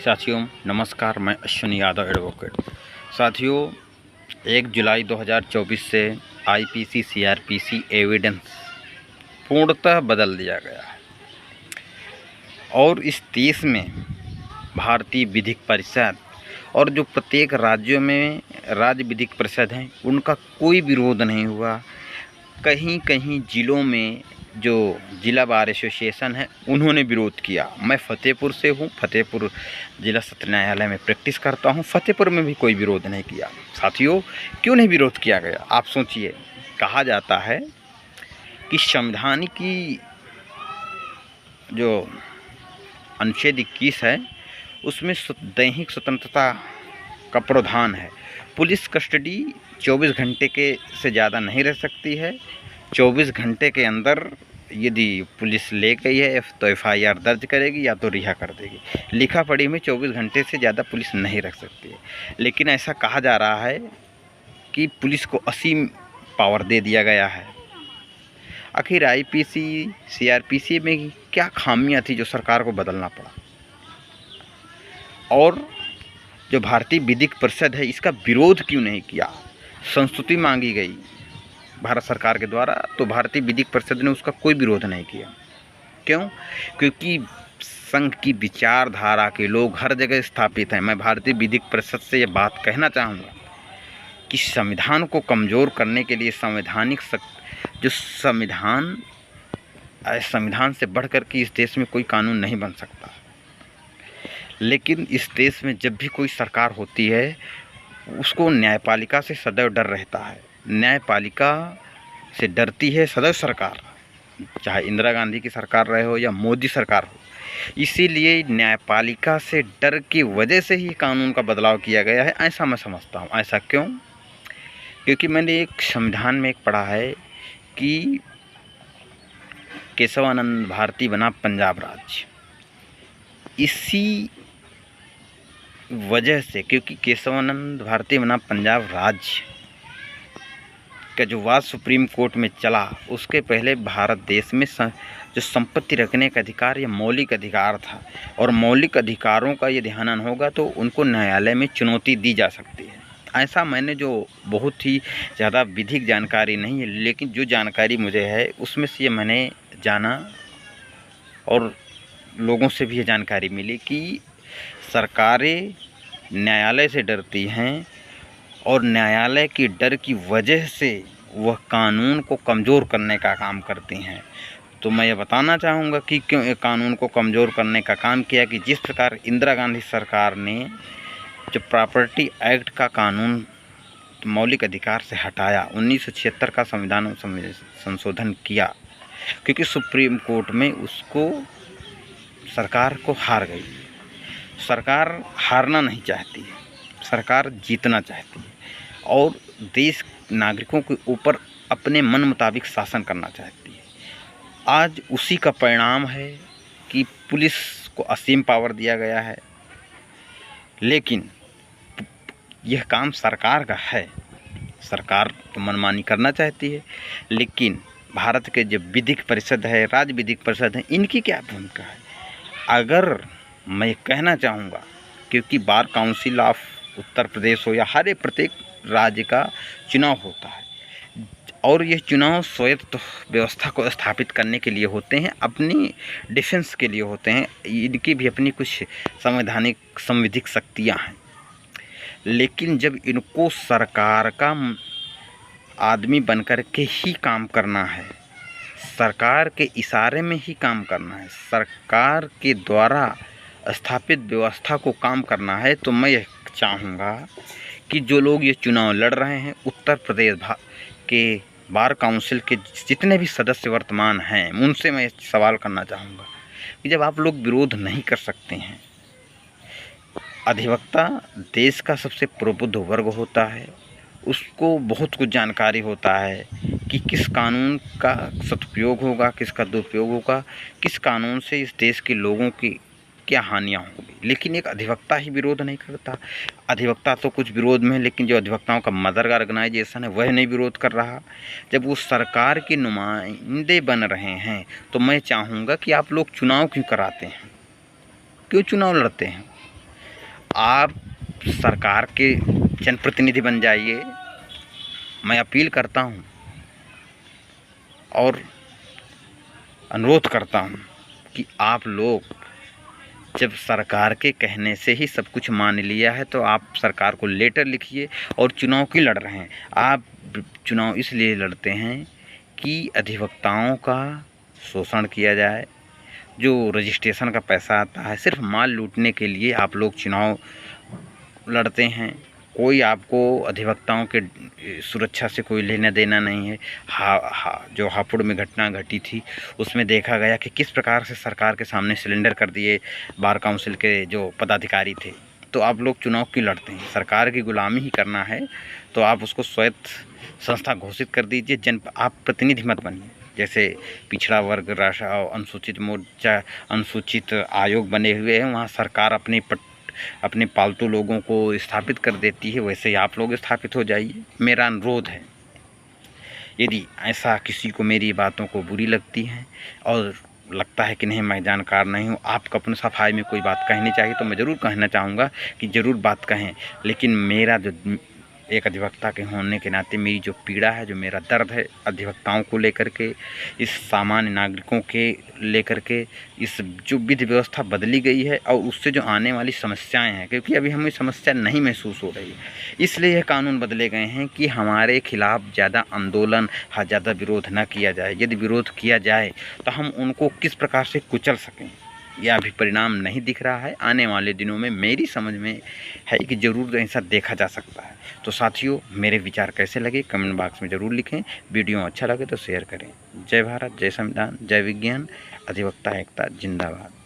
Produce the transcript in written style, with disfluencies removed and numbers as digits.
साथियों नमस्कार, मैं अश्विनी यादव एडवोकेट। साथियों 1 जुलाई 2024 से आईपीसी सीआरपीसी एविडेंस पूर्णतः बदल दिया गया है और इस देश में भारतीय विधिक परिषद और जो प्रत्येक राज्यों में राज्य विधिक परिषद हैं उनका कोई विरोध नहीं हुआ। कहीं कहीं ज़िलों में जो जिला बार एसोसिएशन है उन्होंने विरोध किया। मैं फ़तेहपुर से हूँ, फ़तेहपुर जिला सत्र न्यायालय में प्रैक्टिस करता हूँ। फ़तेहपुर में भी कोई विरोध नहीं किया। साथियों क्यों नहीं विरोध किया गया? आप सोचिए। कहा जाता है कि संविधान की जो अनुच्छेद 21 है उसमें दैहिक स्वतंत्रता का प्रावधान है। पुलिस कस्टडी 24 घंटे के से ज़्यादा नहीं रह सकती है। 24 घंटे के अंदर यदि पुलिस ले गई है तो एफआईआर दर्ज करेगी या तो रिहा कर देगी। लिखा पढ़ी में 24 घंटे से ज़्यादा पुलिस नहीं रख सकती है। लेकिन ऐसा कहा जा रहा है कि पुलिस को असीम पावर दे दिया गया है। आखिर आईपीसी सीआरपीसी में क्या खामियां थी जो सरकार को बदलना पड़ा? और जो भारतीय विधिक परिषद है इसका विरोध क्यों नहीं किया? संस्तुति मांगी गई भारत सरकार के द्वारा तो भारतीय विधिक परिषद ने उसका कोई विरोध नहीं किया। क्यों? क्योंकि संघ की विचारधारा के लोग हर जगह स्थापित हैं। मैं भारतीय विधिक परिषद से ये बात कहना चाहूँगा कि संविधान को कमज़ोर करने के लिए जो संविधान से बढ़कर के इस देश में कोई कानून नहीं बन सकता। लेकिन इस देश में जब भी कोई सरकार होती है उसको न्यायपालिका से सदैव डर रहता है। न्यायपालिका से डरती है सदैव सरकार, चाहे इंदिरा गांधी की सरकार रहे हो या मोदी सरकार हो। इसीलिए न्यायपालिका से डर की वजह से ही कानून का बदलाव किया गया है, ऐसा मैं समझता हूँ। ऐसा क्यों? क्योंकि मैंने एक संविधान में एक पढ़ा है कि केशवानंद भारती बना पंजाब राज्य। इसी वजह से, क्योंकि केशवानंद भारती बना पंजाब राज्य का जो वाद सुप्रीम कोर्ट में चला उसके पहले भारत देश में जो संपत्ति रखने का अधिकार ये मौलिक अधिकार था और मौलिक अधिकारों का यदि हनन होगा तो उनको न्यायालय में चुनौती दी जा सकती है। ऐसा मैंने जो बहुत ही ज़्यादा विधिक जानकारी नहीं है लेकिन जो जानकारी मुझे है उसमें से ये मैंने जाना और लोगों से भी ये जानकारी मिली कि सरकारें न्यायालय से डरती हैं और न्यायालय की डर की वजह से वह कानून को कमज़ोर करने का काम करती हैं। तो मैं ये बताना चाहूँगा कि क्यों एक कानून को कमज़ोर करने का काम किया कि जिस प्रकार इंदिरा गांधी सरकार ने जो प्रॉपर्टी एक्ट का कानून मौलिक अधिकार से हटाया, 1976 का संविधान संशोधन किया, क्योंकि सुप्रीम कोर्ट में उसको सरकार को हार गई। सरकार हारना नहीं चाहती है, सरकार जीतना चाहती है और देश नागरिकों के ऊपर अपने मन मुताबिक शासन करना चाहती है। आज उसी का परिणाम है कि पुलिस को असीम पावर दिया गया है। लेकिन यह काम सरकार का है, सरकार तो मनमानी करना चाहती है। लेकिन भारत के जो विधिक परिषद है, राज्य विधिक परिषद है, इनकी क्या भूमिका है? अगर मैं कहना चाहूँगा, क्योंकि bar council of Uttar Pradesh हो या हर एक प्रत्येक राज्य का चुनाव होता है और ये चुनाव स्वायत्त व्यवस्था को स्थापित करने के लिए होते हैं, अपनी डिफेंस के लिए होते हैं। इनकी भी अपनी कुछ संवैधानिक संविधिक शक्तियाँ हैं। लेकिन जब इनको सरकार का आदमी बनकर के ही काम करना है, सरकार के इशारे में ही काम करना है, सरकार के द्वारा स्थापित व्यवस्था को काम करना है, तो मैं यह चाहूँगा कि जो लोग ये चुनाव लड़ रहे हैं उत्तर प्रदेश के बार काउंसिल के जितने भी सदस्य वर्तमान हैं उनसे मैं सवाल करना चाहूँगा कि जब आप लोग विरोध नहीं कर सकते हैं, अधिवक्ता देश का सबसे प्रबुद्ध वर्ग होता है, उसको बहुत कुछ जानकारी होता है कि किस कानून का सदुपयोग होगा, किसका दुरुपयोग होगा, किस कानून से इस देश के लोगों की क्या हानियाँ होंगी। लेकिन एक अधिवक्ता ही विरोध नहीं करता। अधिवक्ता तो कुछ विरोध में है लेकिन जो अधिवक्ताओं का मदर ऑर्गेनाइजेशन है वह नहीं विरोध कर रहा। जब वो सरकार के नुमाइंदे बन रहे हैं तो मैं चाहूँगा कि आप लोग चुनाव क्यों कराते हैं, क्यों चुनाव लड़ते हैं? आप सरकार के जनप्रतिनिधि बन जाइए। मैं अपील करता हूँ और अनुरोध करता हूँ कि आप लोग जब सरकार के कहने से ही सब कुछ मान लिया है तो आप सरकार को लेटर लिखिए। और चुनाव क्यों लड़ रहे हैं आप? चुनाव इसलिए लड़ते हैं कि अधिवक्ताओं का शोषण किया जाए, जो रजिस्ट्रेशन का पैसा आता है सिर्फ माल लूटने के लिए आप लोग चुनाव लड़ते हैं। कोई आपको अधिवक्ताओं के सुरक्षा से कोई लेना देना नहीं है। जो हापुड़ में घटना घटी थी उसमें देखा गया कि किस प्रकार से सरकार के सामने सिलेंडर कर दिए बार काउंसिल के जो पदाधिकारी थे। तो आप लोग चुनाव क्यों लड़ते हैं? सरकार की गुलामी ही करना है तो आप उसको स्वायत्त संस्था घोषित कर दीजिए। आप प्रतिनिधि मत बनिए। जैसे पिछड़ा वर्ग राष्ट्र अनुसूचित मोर्चा अनुसूचित आयोग बने हुए हैं, वहाँ सरकार अपने पालतू लोगों को स्थापित कर देती है, वैसे ही आप लोग स्थापित हो जाइए। मेरा अनुरोध है। यदि ऐसा किसी को मेरी बातों को बुरी लगती है और लगता है कि नहीं मैं जानकार नहीं हूँ, आपको अपने सफाई में कोई बात कहनी चाहिए तो मैं ज़रूर कहना चाहूँगा कि ज़रूर बात कहें। लेकिन मेरा जो एक अधिवक्ता के होने के नाते मेरी जो पीड़ा है, जो मेरा दर्द है अधिवक्ताओं को लेकर के, इस सामान्य नागरिकों के लेकर के, इस जो विधि व्यवस्था बदली गई है और उससे जो आने वाली समस्याएं हैं, क्योंकि अभी हमें समस्या नहीं महसूस हो रही है, इसलिए यह कानून बदले गए हैं कि हमारे खिलाफ ज़्यादा आंदोलन ज़्यादा विरोध न किया जाए। यदि विरोध किया जाए तो हम उनको किस प्रकार से कुचल सकें, यह अभी परिणाम नहीं दिख रहा है। आने वाले दिनों में मेरी समझ में है कि ज़रूर ऐसा देखा जा सकता है। तो साथियों, मेरे विचार कैसे लगे कमेंट बॉक्स में ज़रूर लिखें। वीडियो अच्छा लगे तो शेयर करें। जय भारत, जय संविधान, जय विज्ञान, अधिवक्ता एकता जिंदाबाद।